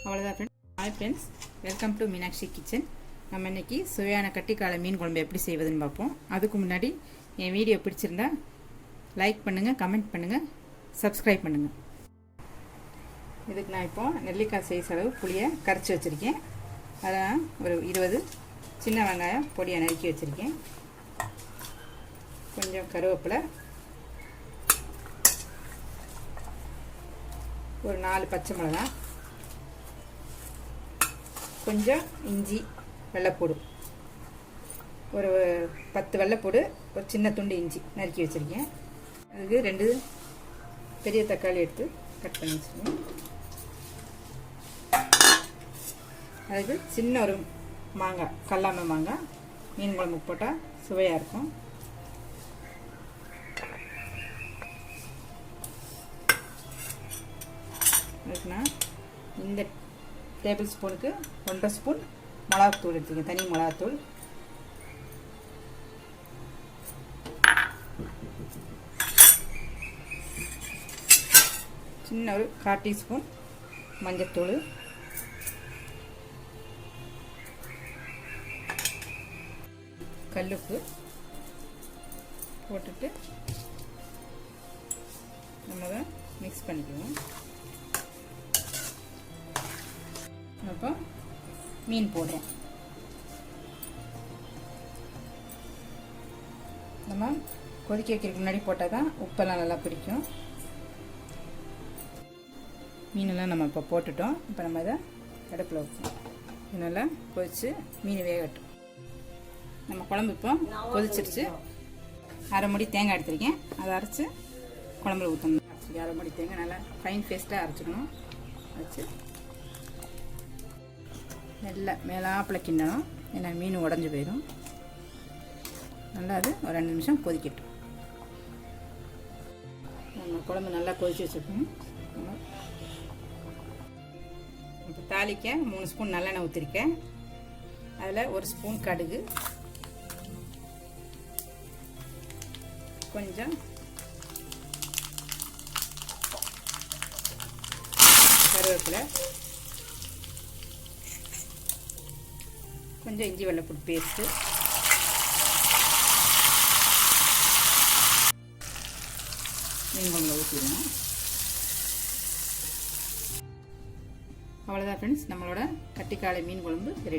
அவ்வளோதான் friends. Hi friends, welcome to Meenakshi kitchen. நம்ம இன்றைக்கி சுவையான கட்டிக்காலை மீன் குழம்பு எப்படி செய்வதுன்னு பார்ப்போம். அதுக்கு முன்னாடி என் வீடியோ பிடிச்சிருந்தா லைக் பண்ணுங்கள், கமெண்ட் பண்ணுங்கள், சப்ஸ்கிரைப் பண்ணுங்கள். இதுக்கு நான் இப்போது நெல்லிக்காய் சைஸ் அளவு புளியை கரைச்சி வச்சுருக்கேன். அதில் ஒரு 20 சின்ன வெங்காயம் பொடியை நறுக்கி வச்சுருக்கேன். கொஞ்சம் கருவேப்பிலை, ஒரு 4 பச்சை மிளகாய், கொஞ்சம் இஞ்சி, வெள்ளைப்பூடு, ஒரு 10 வெள்ளைப்பூடு, ஒரு சின்ன துண்டு இஞ்சி நறுக்கி வச்சுருக்கேன். அதுக்கு 2 பெரிய தக்காளி எடுத்து கட் பண்ணி வச்சுருக்கேன். அதுக்கு சின்ன ஒரு மாங்காய், கல்லாமை மாங்காய் மீன் குழம்பு போட்டால் சுவையாக இருக்கும். அதுக்கு நான் இந்த டேபிள் ஸ்பூனுக்கு 1.5 ஸ்பூன் மிளகாத்தூள் எடுத்துக்கேன், தனி மிளகாத்தூள். சின்ன ஒரு 1/4 டீஸ்பூன் மஞ்சத்தூள், கல்லுப்பு போட்டுட்டு நம்ம அதை மிக்ஸ் பண்ணிக்குவோம். அப்போ மீன் போடுறோம். நம்ம கொதிக்க வைக்கிறதுக்கு முன்னாடி போட்டால் தான் உப்பெல்லாம் நல்லா பிடிக்கும். மீனெல்லாம் நம்ம இப்போ போட்டுட்டோம். இப்போ நம்ம இதை அடுப்பில் வைப்போம். இது நல்லா கொதித்து மீன் வேகட்டும். நம்ம குழம்பு இப்போ கொதிச்சிருச்சு. 1/2 மூடி தேங்காய் எடுத்துருக்கேன். அதை அரைச்சி குழம்புல ஊற்றணும். 1/2 மூடி தேங்காய் நல்லா ஃபைன் பேஸ்ட்டாக அரைச்சிக்கணும். வச்சு நல்லா மேலாப்பில் கிண்டணும், ஏன்னா மீன் உடஞ்சி போயிடும். நல்லா அது ஒரு 2 நிமிஷம் கொதிக்கட்டும். நம்ம குழம்பு நல்லா கொதிச்சு வச்சுருக்கோம். இப்போ தாளிக்க 3 ஸ்பூன் நல்லெண்ணெய் ஊற்றிருக்கேன். அதில் 1 ஸ்பூன் கடுகு, கொஞ்சம் கருவேப்பிலை, கொஞ்சம் இஞ்சி வெள்ளைப்பூடு பேஸ்ட்டு, மீன் குழம்புல ஊற்றிடணும். அவ்வளோதான் ஃப்ரெண்ட்ஸ், நம்மளோட கட்டிக்காலை மீன் குழம்பு ரெடி.